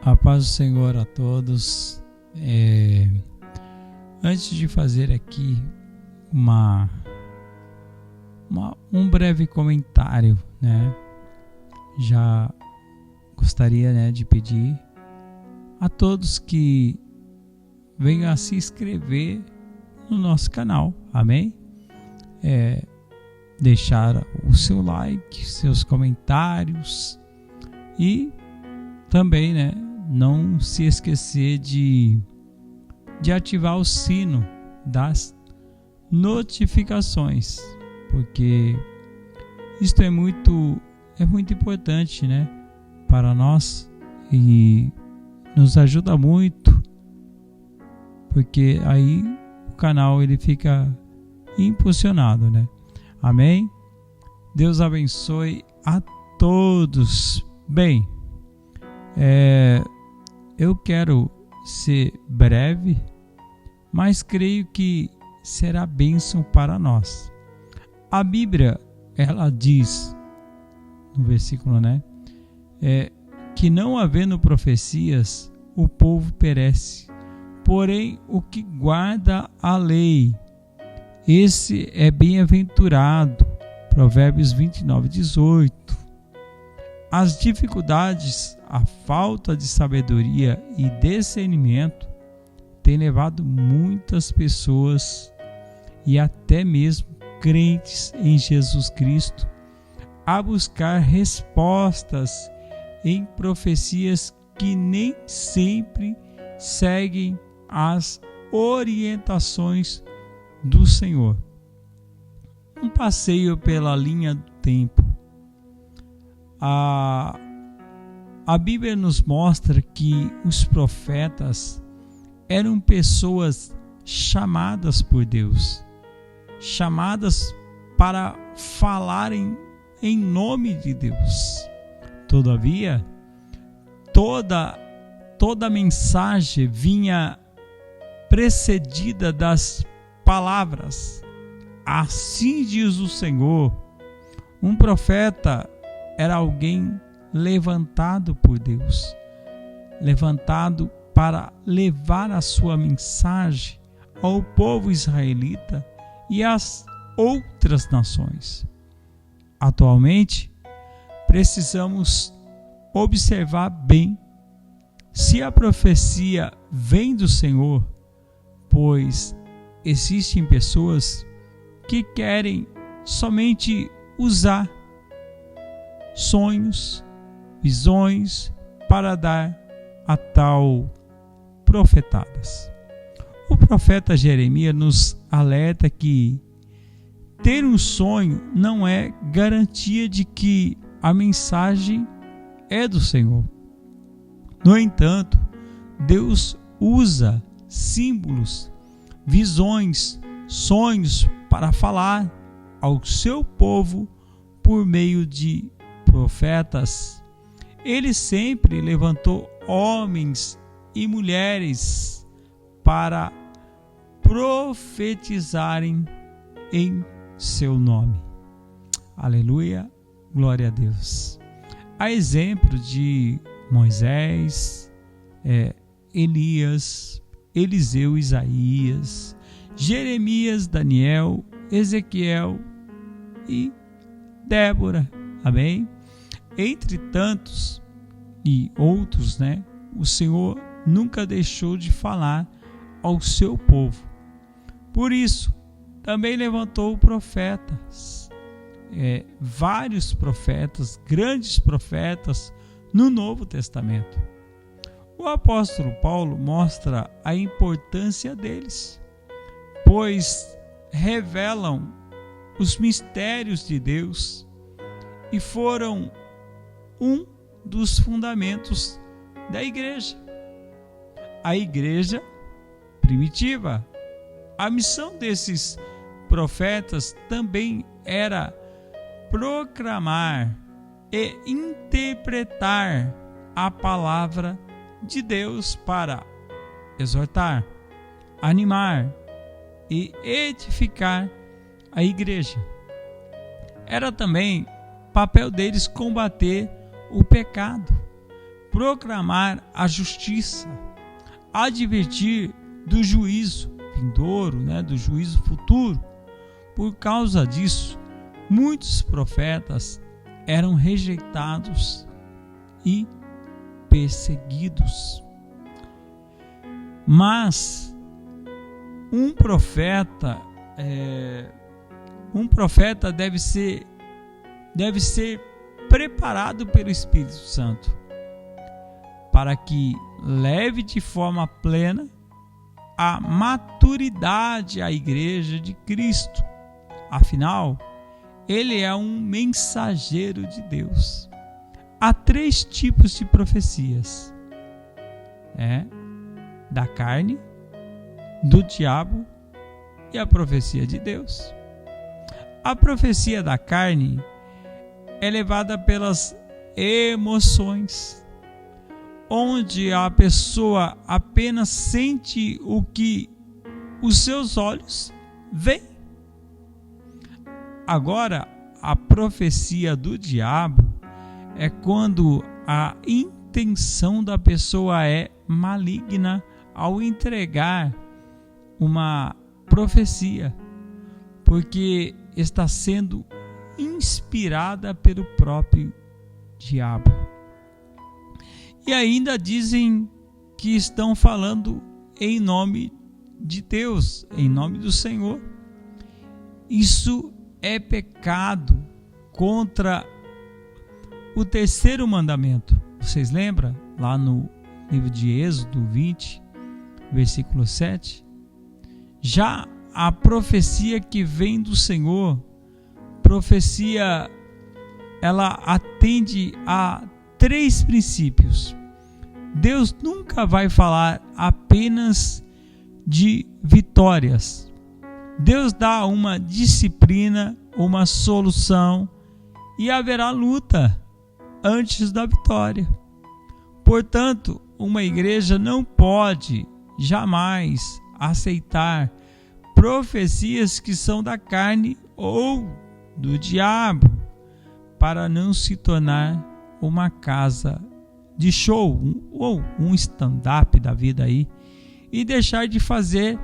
A paz do Senhor a todos. Antes de fazer aqui um breve comentário, já gostaria, de pedir a todos que venham a se inscrever no nosso canal, amém? Deixar o seu like, seus comentários e também, não se esquecer de ativar o sino das notificações, porque isto é muito importante, para nós e nos ajuda muito, porque aí o canal ele fica impulsionado, Amém? Deus abençoe a todos. Bem, eu quero ser breve, mas creio que será bênção para nós. A Bíblia, ela diz, no versículo, que não havendo profecias, o povo perece. Porém, o que guarda a lei, esse é bem-aventurado. Provérbios 29:18. As dificuldades, a falta de sabedoria e discernimento tem levado muitas pessoas e até mesmo crentes em Jesus Cristo a buscar respostas em profecias que nem sempre seguem as orientações do Senhor. Um passeio pela linha do tempo. A Bíblia nos mostra que os profetas eram pessoas chamadas por Deus, chamadas para falarem em nome de Deus. Todavia, toda mensagem vinha precedida das palavras: assim diz o Senhor. Um profeta era alguém levantado por Deus, levantado para levar a sua mensagem ao povo israelita e às outras nações. Atualmente, precisamos observar bem se a profecia vem do Senhor, pois existem pessoas que querem somente usar sonhos, visões para dar a tal profetadas. O profeta Jeremias nos alerta que ter um sonho não é garantia de que a mensagem é do Senhor. No entanto, Deus usa símbolos, visões, sonhos para falar ao seu povo por meio de profetas. Ele sempre levantou homens e mulheres para profetizarem em seu nome. Aleluia, glória a Deus. A exemplo de Moisés, Elias, Eliseu, Isaías, Jeremias, Daniel, Ezequiel e Débora, amém? Entre tantos e outros, o Senhor nunca deixou de falar ao seu povo. Por isso, também levantou profetas, vários profetas, grandes profetas no Novo Testamento. O apóstolo Paulo mostra a importância deles, pois revelam os mistérios de Deus e foram um dos fundamentos da igreja. A igreja primitiva. A missão desses profetas também era proclamar e interpretar a palavra de Deus para exortar, animar e edificar a igreja. Era também papel deles combater o pecado, proclamar a justiça, advertir do juízo vindouro, do juízo futuro. Por causa disso, muitos profetas eram rejeitados e perseguidos. Mas um profeta deve ser preparado pelo Espírito Santo para que leve de forma plena a maturidade à Igreja de Cristo. Afinal, ele é um mensageiro de Deus. Há 3 tipos de profecias: da carne, do diabo e a profecia de Deus. A profecia da carne é levada pelas emoções, onde a pessoa apenas sente o que os seus olhos veem. Agora, a profecia do diabo é quando a intenção da pessoa é maligna ao entregar uma profecia, porque está sendo inspirada pelo próprio diabo. E ainda dizem que estão falando em nome de Deus, em nome do Senhor. Isso é pecado contra o 3º mandamento. Vocês lembram? Lá no livro de Êxodo 20, versículo 7. Já a profecia que vem do Senhor, profecia, ela atende a 3 princípios. Deus nunca vai falar apenas de vitórias. Deus dá uma disciplina, uma solução, e haverá luta antes da vitória. Portanto, uma igreja não pode jamais aceitar profecias que são da carne ou do diabo, para não se tornar uma casa de show ou um stand-up da vida aí, e deixar de fazer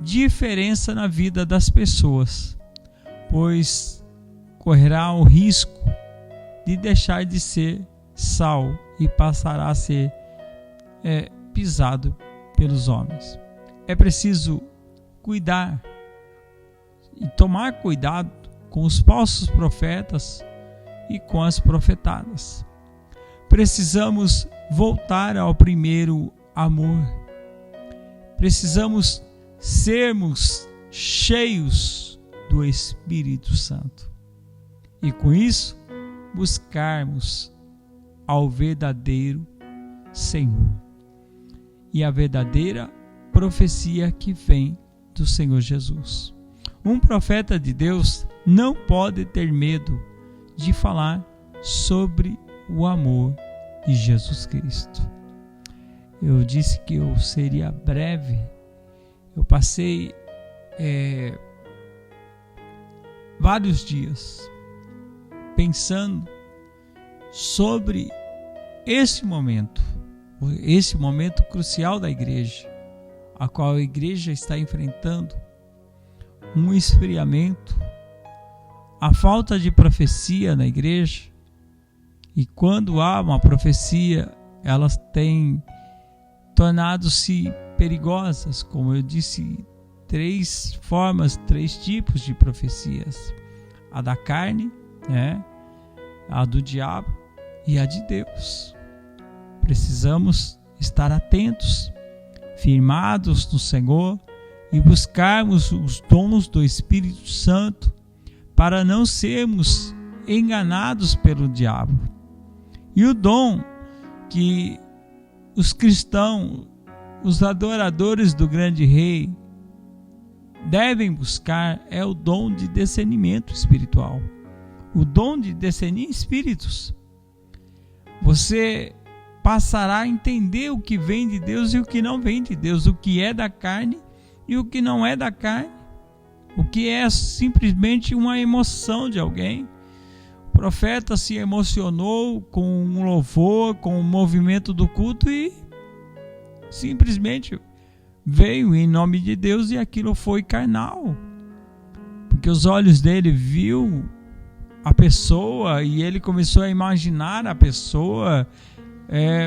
diferença na vida das pessoas, pois correrá o risco de deixar de ser sal e passará a ser pisado pelos homens. É preciso cuidar e tomar cuidado com os falsos profetas e com as profetadas. Precisamos voltar ao primeiro amor. Precisamos sermos cheios do Espírito Santo e com isso buscarmos ao verdadeiro Senhor e a verdadeira profecia que vem do Senhor Jesus. Um profeta de Deus não pode ter medo de falar sobre o amor de Jesus Cristo. Eu disse que eu seria breve. Eu passei vários dias pensando sobre esse momento crucial da igreja, a qual a igreja está enfrentando um esfriamento, a falta de profecia na igreja. E quando há uma profecia, elas têm tornado-se perigosas, como eu disse, 3 tipos de profecias: a da carne, a do diabo e a de Deus. Precisamos estar atentos, firmados no Senhor e buscarmos os dons do Espírito Santo para não sermos enganados pelo diabo. E o dom que os cristãos, os adoradores do grande rei, devem buscar é o dom de discernimento espiritual, o dom de discernir espíritos. Você passará a entender o que vem de Deus e o que não vem de Deus, o que é da carne e o que não é da carne, o que é simplesmente uma emoção de alguém. profeta se emocionou com um louvor, com o movimento do culto e simplesmente veio em nome de Deus e aquilo foi carnal. Porque os olhos dele viu a pessoa e ele começou a imaginar a pessoa,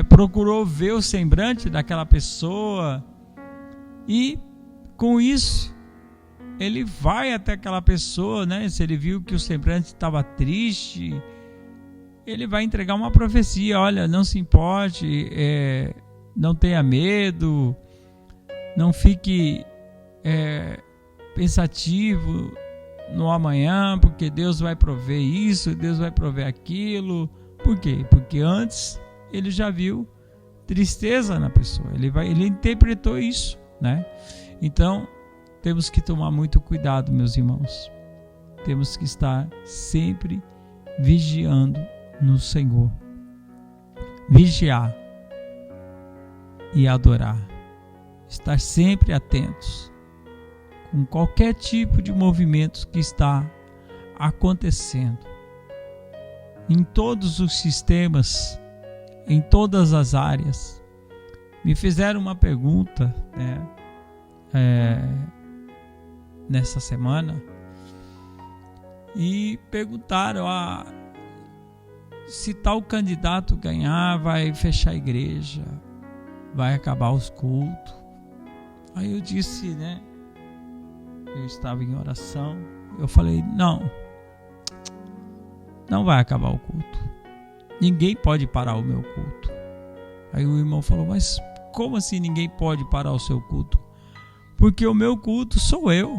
procurou ver o semblante daquela pessoa e com isso ele vai até aquela pessoa, né? Se ele viu que o semblante estava triste, ele vai entregar uma profecia: olha, não se importe, não tenha medo, não fique pensativo no amanhã, porque Deus vai prover isso, Deus vai prover aquilo. Por quê? Porque antes ele já viu tristeza na pessoa, ele interpretou isso, né? Então temos que tomar muito cuidado, meus irmãos. Temos que estar sempre vigiando no Senhor. Vigiar e adorar. Estar sempre atentos com qualquer tipo de movimento que está acontecendo. Em todos os sistemas, em todas as áreas. Me fizeram uma pergunta, nessa semana, e perguntaram se tal candidato ganhar, vai fechar a igreja, vai acabar os cultos. Aí eu disse, eu estava em oração, eu falei, não vai acabar o culto, ninguém pode parar o meu culto. Aí o irmão falou, mas como assim ninguém pode parar o seu culto? Porque o meu culto sou eu.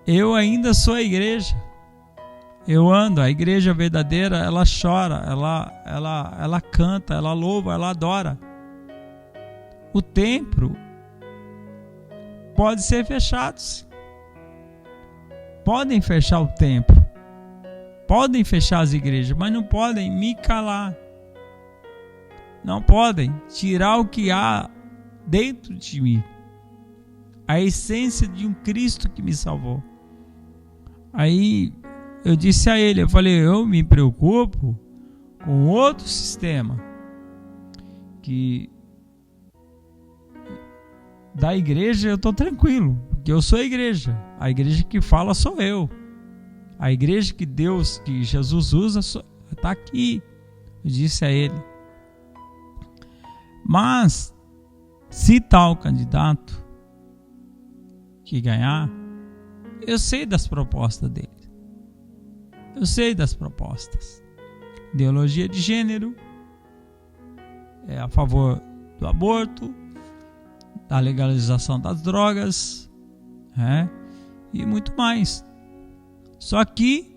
Eu ainda sou a igreja. Eu ando, a igreja verdadeira, ela chora, ela canta, ela louva, ela adora. O templo pode ser fechado. Podem fechar o templo. Podem fechar as igrejas, mas não podem me calar. Não podem tirar o que há dentro de mim. A essência de um Cristo que me salvou. Aí eu disse a ele, eu falei, eu me preocupo com outro sistema que da igreja eu estou tranquilo, porque eu sou a igreja que fala sou eu, a igreja que Deus, que Jesus usa está aqui. Eu disse a ele, mas se tal candidato que ganhar, eu sei das propostas dele. Eu sei das propostas. Ideologia de gênero, é a favor do aborto, da legalização das drogas, e muito mais. Só que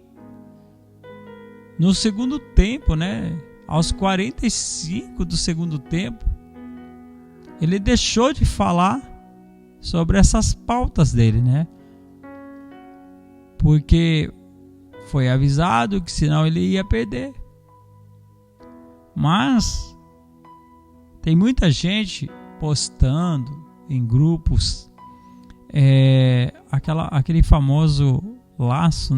no segundo tempo, aos 45 do segundo tempo, ele deixou de falar sobre essas pautas dele, porque foi avisado que senão ele ia perder. Mas tem muita gente postando em grupos aquele famoso laço,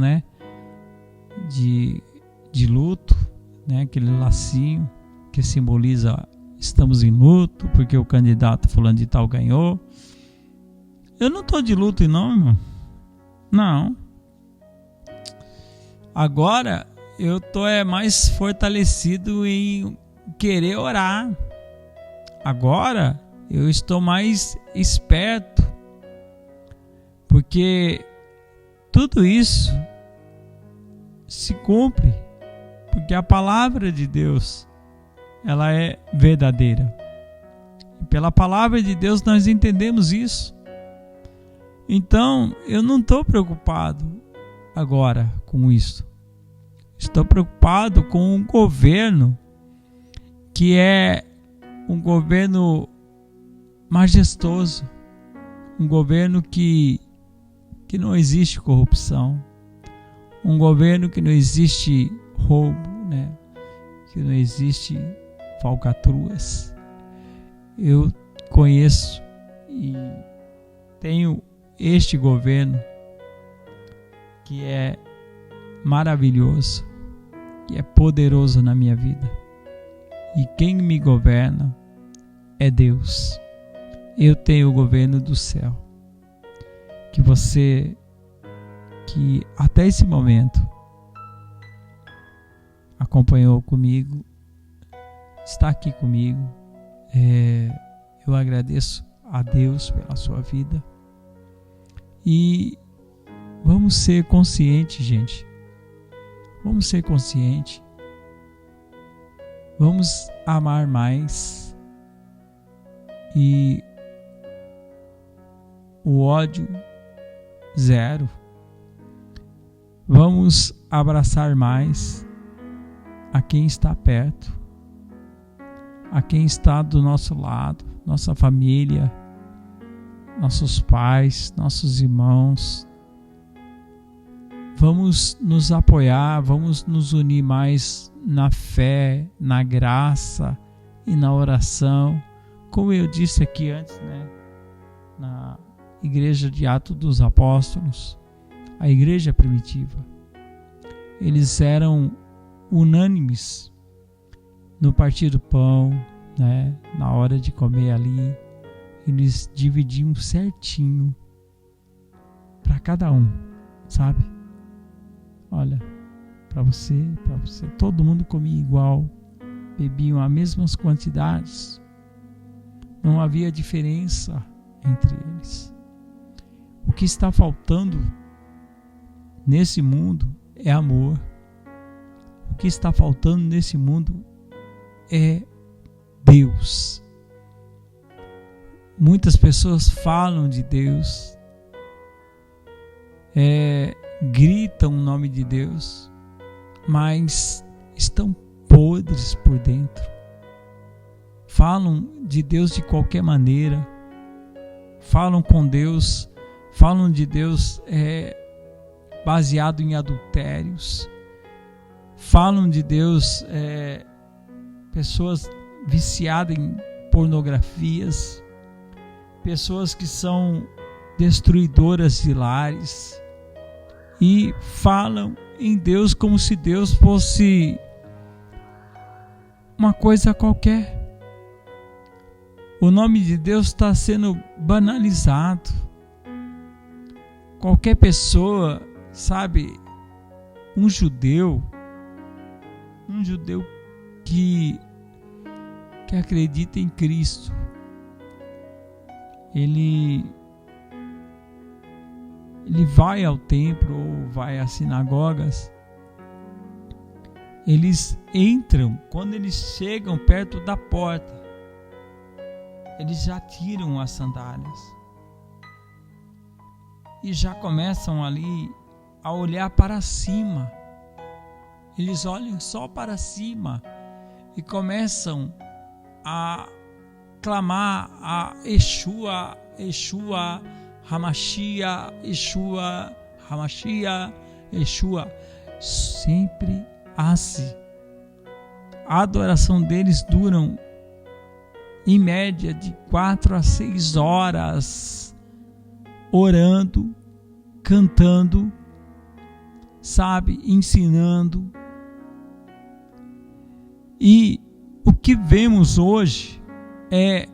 de luto, aquele lacinho que simboliza estamos em luto porque o candidato fulano de tal ganhou. Eu não estou de luto não, irmão. Não. Agora eu estou mais fortalecido em querer orar. Agora eu estou mais esperto, porque tudo isso se cumpre, porque a palavra de Deus, ela é verdadeira. E pela palavra de Deus nós entendemos isso. Então eu não estou preocupado agora com isso. Estou preocupado com um governo que é um governo majestoso, um governo que não existe corrupção, um governo que não existe roubo, que não existe falcatruas. Eu conheço e tenho este governo que é maravilhoso, que é poderoso na minha vida. E quem me governa é Deus. Eu tenho o governo do céu. Que você, que até esse momento acompanhou comigo, está aqui comigo, eu agradeço a Deus pela sua vida. E vamos ser conscientes, gente. Vamos ser conscientes. Vamos amar mais. E o ódio zero. Vamos abraçar mais a quem está perto, a quem está do nosso lado, nossa família, nossos pais, nossos irmãos. Vamos nos apoiar, vamos nos unir mais na fé, na graça e na oração. Como eu disse aqui antes, na igreja de Atos dos Apóstolos, a igreja primitiva, eles eram unânimes no partir do pão, na hora de comer ali, eles dividiam certinho para cada um, sabe? Olha, para você, todo mundo comia igual, bebiam as mesmas quantidades, não havia diferença entre eles. O que está faltando nesse mundo é amor. O que está faltando nesse mundo é Deus. Muitas pessoas falam de Deus, gritam o nome de Deus, mas estão podres por dentro. Falam de Deus de qualquer maneira, falam com Deus, falam de Deus baseado em adultérios, falam de Deus pessoas viciadas em pornografias, pessoas que são destruidoras de lares, e falam em Deus como se Deus fosse uma coisa qualquer. O nome de Deus está sendo banalizado. Qualquer pessoa, sabe, um judeu que acredita em Cristo, ele vai ao templo ou vai às sinagogas, eles entram, quando eles chegam perto da porta, eles já tiram as sandálias e já começam ali a olhar para cima. Eles olham só para cima e começam a clamar a Yeshua, Yeshua, Hamashia, Yeshua, Hamashia, Yeshua. Sempre assim. A adoração deles duram em média de 4 a 6 horas, orando, cantando, sabe, ensinando. E o que vemos hoje é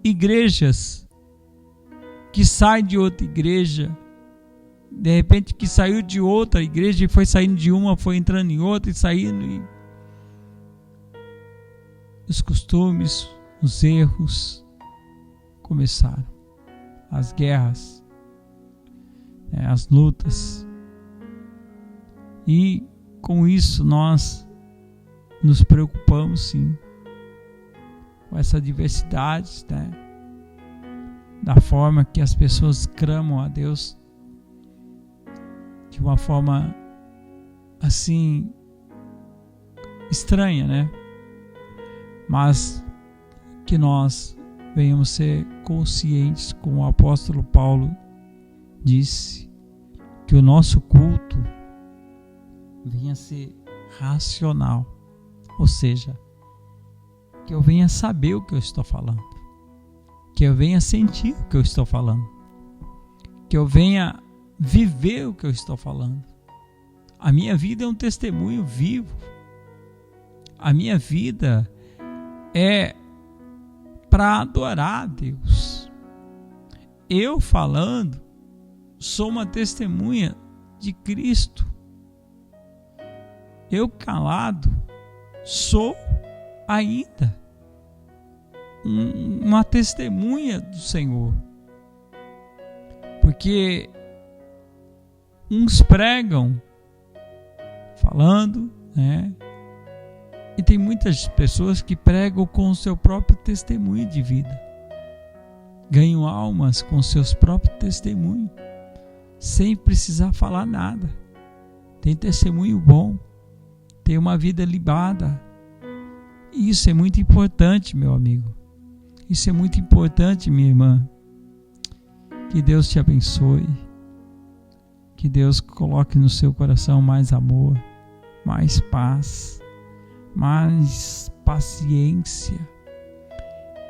igrejas que saem de outra igreja, de repente que saiu de outra igreja e foi saindo de uma, foi entrando em outra e saindo, e os costumes, os erros começaram, as guerras, as lutas, e com isso nós nos preocupamos sim com essa diversidade, da forma que as pessoas clamam a Deus de uma forma assim estranha, mas que nós venhamos ser conscientes, como o apóstolo Paulo disse, que o nosso culto venha a ser racional, ou seja, que eu venha saber o que eu estou falando, que eu venha sentir o que eu estou falando, que eu venha viver o que eu estou falando. A minha vida é um testemunho vivo. A minha vida é para adorar a Deus. Eu falando, sou uma testemunha de Cristo. Eu calado, sou ainda uma testemunha do Senhor. Porque uns pregam falando, né? E tem muitas pessoas que pregam com o seu próprio testemunho de vida. Ganham almas com seus próprios testemunhos, sem precisar falar nada. Tem testemunho bom, tem uma vida libada. Isso é muito importante, meu amigo. Isso é muito importante, minha irmã. Que Deus te abençoe. Que Deus coloque no seu coração mais amor, mais paz, mais paciência.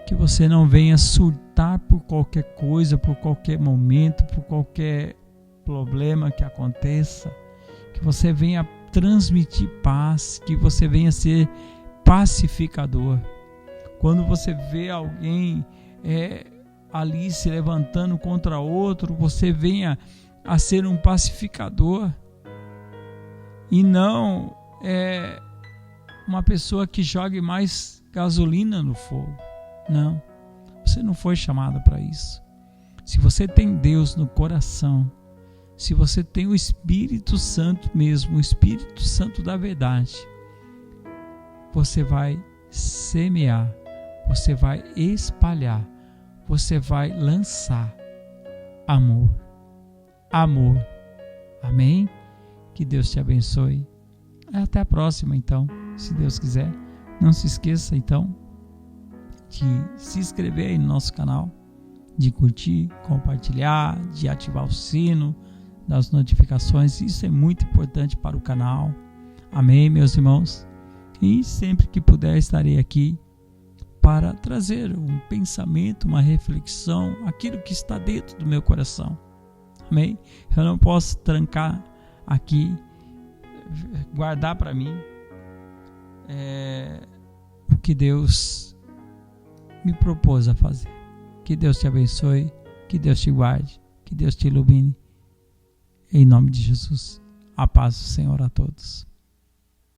Que você não venha surtar por qualquer coisa, por qualquer momento, por qualquer problema que aconteça. Que você venha transmitir paz, que você venha ser pacificador. Quando você vê alguém ali se levantando contra outro, você venha a ser um pacificador e não uma pessoa que jogue mais gasolina no fogo. Não, você não foi chamado para isso. Se você tem Deus no coração, se você tem o Espírito Santo mesmo, o Espírito Santo da verdade, você vai semear, você vai espalhar, você vai lançar amor. Amor. Amém? Que Deus te abençoe. Até a próxima, então, se Deus quiser. Não se esqueça, então, de se inscrever aí no nosso canal, de curtir, compartilhar, de ativar o sino das notificações. Isso é muito importante para o canal. Amém, meus irmãos? E sempre que puder, estarei aqui para trazer um pensamento, uma reflexão, aquilo que está dentro do meu coração. Amém? Eu não posso trancar aqui, guardar para mim o que Deus me propôs a fazer. Que Deus te abençoe, que Deus te guarde, que Deus te ilumine. Em nome de Jesus, a paz do Senhor a todos.